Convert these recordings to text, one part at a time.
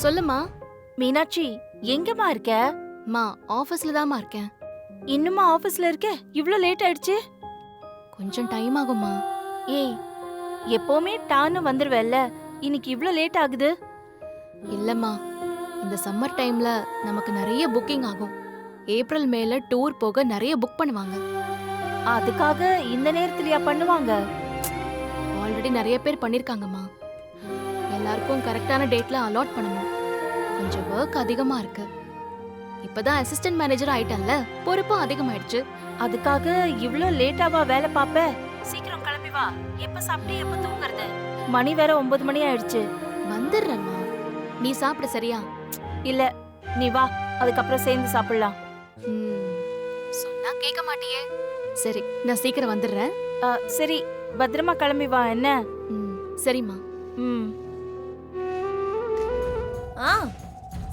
சொல்லுமா. மீனாட்சி, எங்கம்மா இருக்க? மா ஆபீஸ்ல தான்மா இருக்கேன். இன்னுமா ஆபீஸ்ல இருக்க? இவ்ளோ லேட் ஆயிடுச்சு. கொஞ்சம் டைம் ஆகுமா. ஏய், எப்பவுமே டான்னு வந்துருவல்ல, இன்னைக்கு இவ்ளோ லேட் ஆகுது? இல்லம்மா, இந்த சம்மர் டைம்ல நமக்கு நிறைய புக்கிங் ஆகும். ஏப்ரல் மேல டூர் போக நிறைய புக் பண்ணுவாங்க. அதுக்காக இந்த நேரத்துலயா பண்ணுவாங்க? ஆல்ரெடி நிறைய பேர் பண்ணிருக்காங்கம்மா. எல்லாருக்கும் கரெக்டான டேட்ல அலாட் பண்ணணும். கொஞ்சம் ஒர்க் அதிகமா இருக்கு. இப்பதான் அசிஸ்டன்ட் மேனேஜர் ஆயிட்டேன்ல, பொறுப்பும் அதிகமாயிடுச்சு. அதுக்காக இவ்ளோ லேட்டாவா வேலை பாப்ப? சீக்கிரம் கிளம்பி வா. எப்ப சாப்பிட்டு எப்ப தூங்குறது? மணி வேற 9 மணி ஆயிடுச்சு. வந்துடுறேம்மா, நீ சாப்பிடு சரியா? இல்ல, நீ வா, அதுக்கப்புறம் சேர்ந்து சாப்பிடலாம். சொன்னா கேட்க மாட்டியே. சரி, நான் சீக்கிரம் வந்துடுறேன். சரி, பத்திரமா கிளம்பி வா. என்ன? சரிம்மா.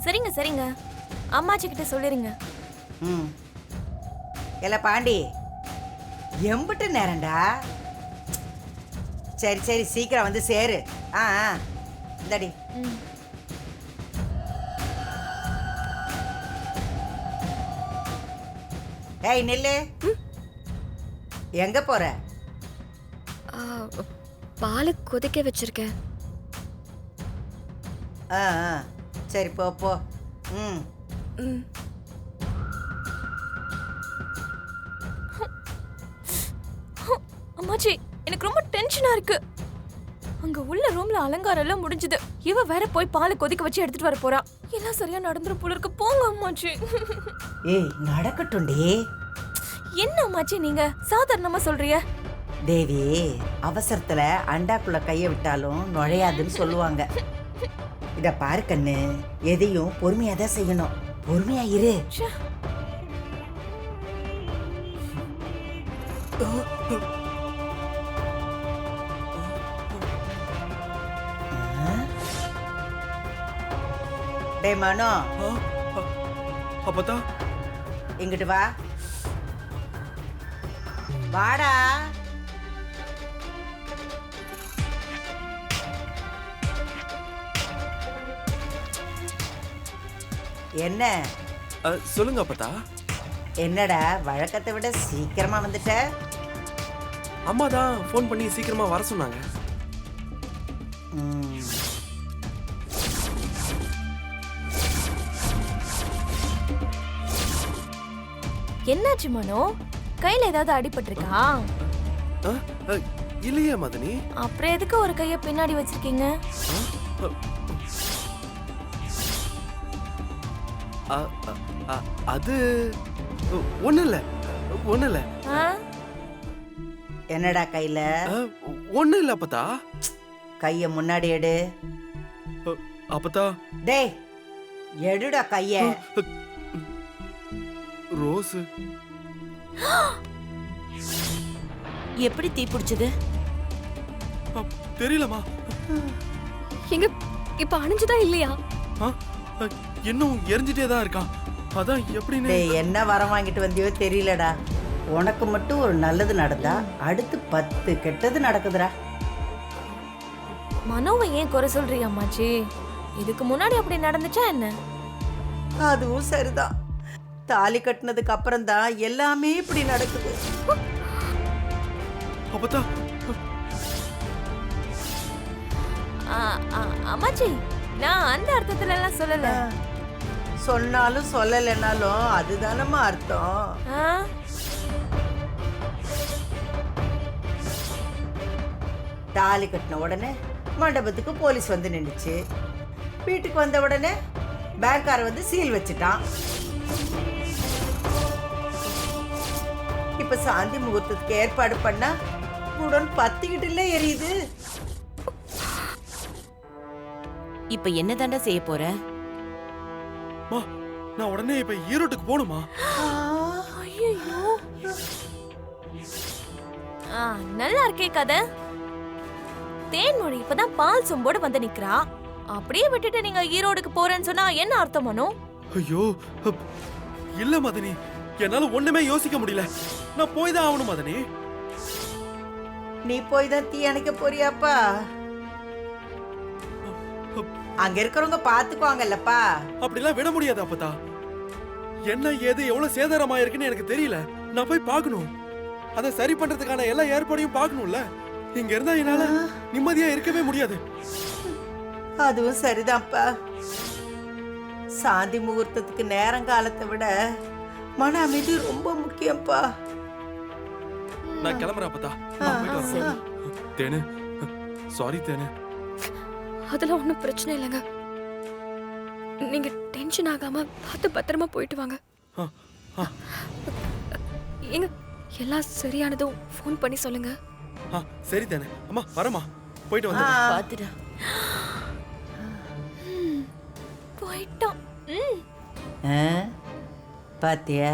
சரிங்க சரிங்க, அம்மாச்சி கிட்ட சொல்லிருங்க. இல்ல பாண்டி, எம்பிட்டு நேரம்டா? சரி சரி, சீக்கிரம் வந்து சேரு. இந்தாடி. ஏய் நெல்லு, எங்க போற? பால் கொதிக்க வச்சிருக்கேன். சரி போ போ. அம்மாச்சி, எனக்கு ரொம்ப டென்ஷனா இருக்கு. அங்க உள்ள ரூம்ல அலங்காரம் எல்லாம் முடிஞ்சது. இவ வேற போய் பாலை கொதிக்க வச்சு எடுத்துட்டு வர போறா. எல்லாம் சரியா நடந்துரும் போல இருக்கு. போங்க அம்மாச்சி. ஏய் நடக்கட்டும்டி. என்ன அம்மாச்சி நீங்க சாதாரணமா சொல்றீங்க? தேவி, அவசரத்துல அண்டாக்குள்ள கைய விட்டாலும் நுழையாதுன்னு சொல்லுவாங்க. இத பாரு கண்ணு, எதையும் பொறுமையா தான் செய்யணும். பொறுமையா இரு. டே மனோ, அப்பதா இங்கிட்டு வா. வாடா. என்ன? சொல்லுங்க அப்பதா. என்னடா வழக்கத்தை விட சீக்கிரமா வந்துட்ட? அம்மா தான் ஃபோன் பண்ணி சீக்கிரமா வர சொன்னாங்க. என்னாச்சு மனோ? கையில ஏதாவது அடிபட்டிருக்கா? இல்லையே மதனி. அப்புறம் எதுக்கு ஒரு கைய பின்னாடி வச்சிருக்கீங்க? அது ஒண்ணு இல்ல, ஒண்ணு இல்ல. என்னடா கையில? ஒண்ணு இல்ல அப்பதா. கைய முன்னாடி எடு. அப்பதா. டேய் எடுடா கைய. ரோஸ். எப்படி தீ பிடிச்சது? தெரியலமா. எங்க இப்ப அணைஞ்சுதான் இல்லையா? இன்னும் எரிஞ்சிட்டே தான் இருக்கான். அதான் எப்படின்னு. டேய் என்ன வரம் வாங்கிட்டு வந்தியோ தெரியலடா. உனக்கு மட்டும் ஒரு நல்லது நடந்தா அடுத்து 10 கெட்டது நடக்குதுடா. மனோவை ஏன் குறை சொல்றீங்க அம்மாச்சி? இதுக்கு முன்னாடி அப்படி நடந்துச்சா என்ன? அதுவும் சரிதான். தாலி கட்டினதுக்கு அப்புறம் தான் எல்லாமே இப்படி நடக்குது. அப்பதா. அம்மாச்சி, நான் அந்த அர்த்தத்துல எல்லாம் சொல்லல. சொன்னாலும் சொல்லலைன்னாலும் அதுதானமா அர்த்தம். தாலி கட்டின உடனே மண்டபத்துக்கு போலீஸ் வந்து நின்னுச்சு. வீட்டுக்கு வந்த உடனே பேங்க்கார வந்து சீல் வச்சுட்டான். இப்ப சாந்தி முகூர்த்தத்துக்கு ஏற்பாடு பண்ணா உடன் 10 கிட்ட எரியுது. இப்ப என்ன தாண்டா செய்ய போற? நான் உடனே இப்ப ஈரோட்டுக்கு போணுமா? ஐயோ, நல்லா இருக்கே கதை. தேன்மொழி இப்பதான் பால் சொம்போடு வந்து நிக்கிறா. அப்படியே விட்டுட்டு நீங்க ஈரோடுக்கு போறேன்னு சொன்னா என்ன அர்த்தம் மனோ? ஐயோ இல்ல மதனி, என்னால ஒண்ணுமே யோசிக்க முடியல. நான் போய் தான் ஆகணும் மதனி. நீ போய் தான் தீ அணைக்க போறியாப்பா? அங்க இருக்கிறவங்க பாத்துக்குவாங்கல்லப்பா. அப்படிலாம் விட முடியாது அப்பதா. என்ன ஏது எவ்வளவு சேதாரமாயிருக்குன்னு எனக்கு தெரியல. நான் போய் பார்க்கணும். அதை சரி பண்றதுக்கான எல்லா ஏற்பாடையும் பார்க்கணும்ல. இங்க இருந்தா என்னால நிம்மதியா இருக்கவே முடியாது. அதுவும் சரிதான்ப்பா. சாந்தி முகூர்த்தத்துக்கு நேரங்காலத்தை விட மன அமைதி ரொம்ப முக்கியம்ப்பா. நான் கிளம்புறேன் அப்பதா. நான் போயிட்டு வரேன். தேனு, சாரி தேனு. அதெல்லாம் ஒன்றும் பிரச்சனை இல்லைங்க. நீங்க டென்ஷன் ஆகாம பார்த்து பத்திரமா போயிட்டு வாங்க. ஆ, ஆ. எங்க எல்லாம் சரியானதும் ஃபோன் பண்ணி சொல்லுங்க. ஆ, சரி தேனு. அம்மா வரமா, போயிட்டு வந்து. பாத்துடா. போயிட்டோம். பாத்தியா,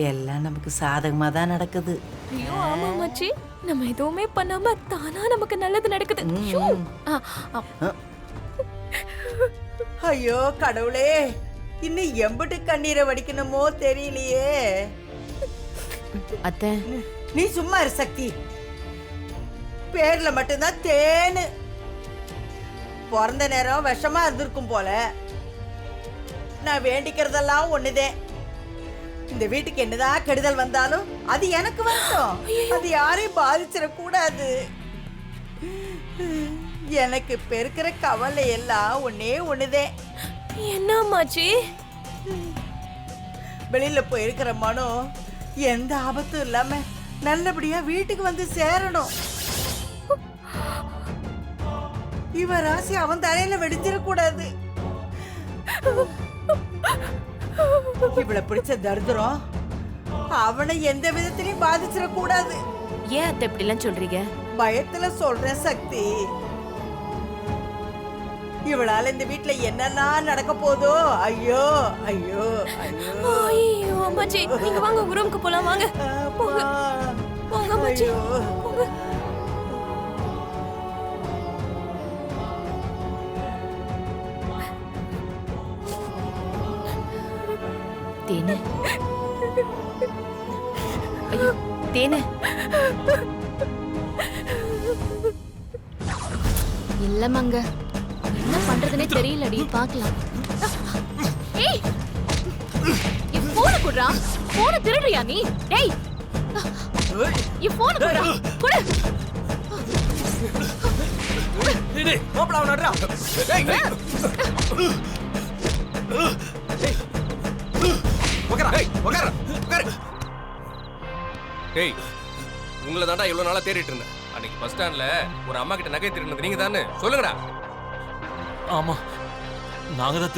எல்லாம் நமக்கு சாதகமா தான் நடக்குது. ஐயோ ஆமா மச்சி, நம்ம எதுவுமே பண்ணாம தானா நமக்கு நல்லது நடக்குது. ஐயோ. ஐயோ கடவுளே, இன்னும் எம்பிட்டு கண்ணீரை வடிக்கணுமோ தெரியலையே. அத்தை, நீ சும்மா இரு சக்தி. பேர்ல மட்டும்தான் தேனு. பிறந்த நேரம் விஷமா இருந்திருக்கும் போல. நான் வேண்டிக்கிறதெல்லாம் ஒண்ணுதே. இந்த வீட்டுக்கு என்னதான் கெடுதல் வந்தாலும் அது எனக்கு வரட்டும். அது யாரையும் பாதிச்சிடக்கூடாது. எனக்கு இப்ப இருக்கிற கவலை எல்லாம் ஒன்னே ஒண்ணுதே. என்ன மச்சி? வெளியில போயிருக்கிற மனம் எந்த ஆபத்தும் இல்லாம நல்லபடியா வீட்டுக்கு வந்து சேரணும். இவ ராசி அவன் தலையில வெடிச்சிடக்கூடாது. இவளை பிடிச்ச தரித்திரம் அவனை எந்த விதத்திலையும் பாதிச்சிடக்கூடாது. ஏன் அத்தை இப்படி எல்லாம் சொல்றீங்க? பயத்துல சொல்றேன் சக்தி. இவளால இந்த வீட்டுல என்னெல்லாம் நடக்க போதோ. ஐயோ ஐயோ ஐயோ ஐயோ அம்மாச்சி, நீங்க வாங்க உங்க ரூமுக்கு போலாம். வாங்க போங்க போங்க அம்மாச்சி, போங்க. தேனு, ஐயோ தேனு. இல்ல மங்க, என்ன பண்றதுனே தெரியலடி. பார்க்கலாம். ஏய், என் போன குடுறா. போன திருடுறியா நீ? டேய், என் போன குடுறா. குடு. டேய் மாப்ள அவன அடடா. டேய் உட்கார. டேய் உட்கார. உட்கார. டேய், உங்களை தாண்டா இவ்வளவு நாளா தேடிட்டு இருந்தேன். அன்னைக்கு பஸ் ஸ்டாண்ட்ல ஒரு அம்மா கிட்ட நகை திருடினது நீங்க தானே? சொல்லுங்கடா. ஆமா, நாங்க தான்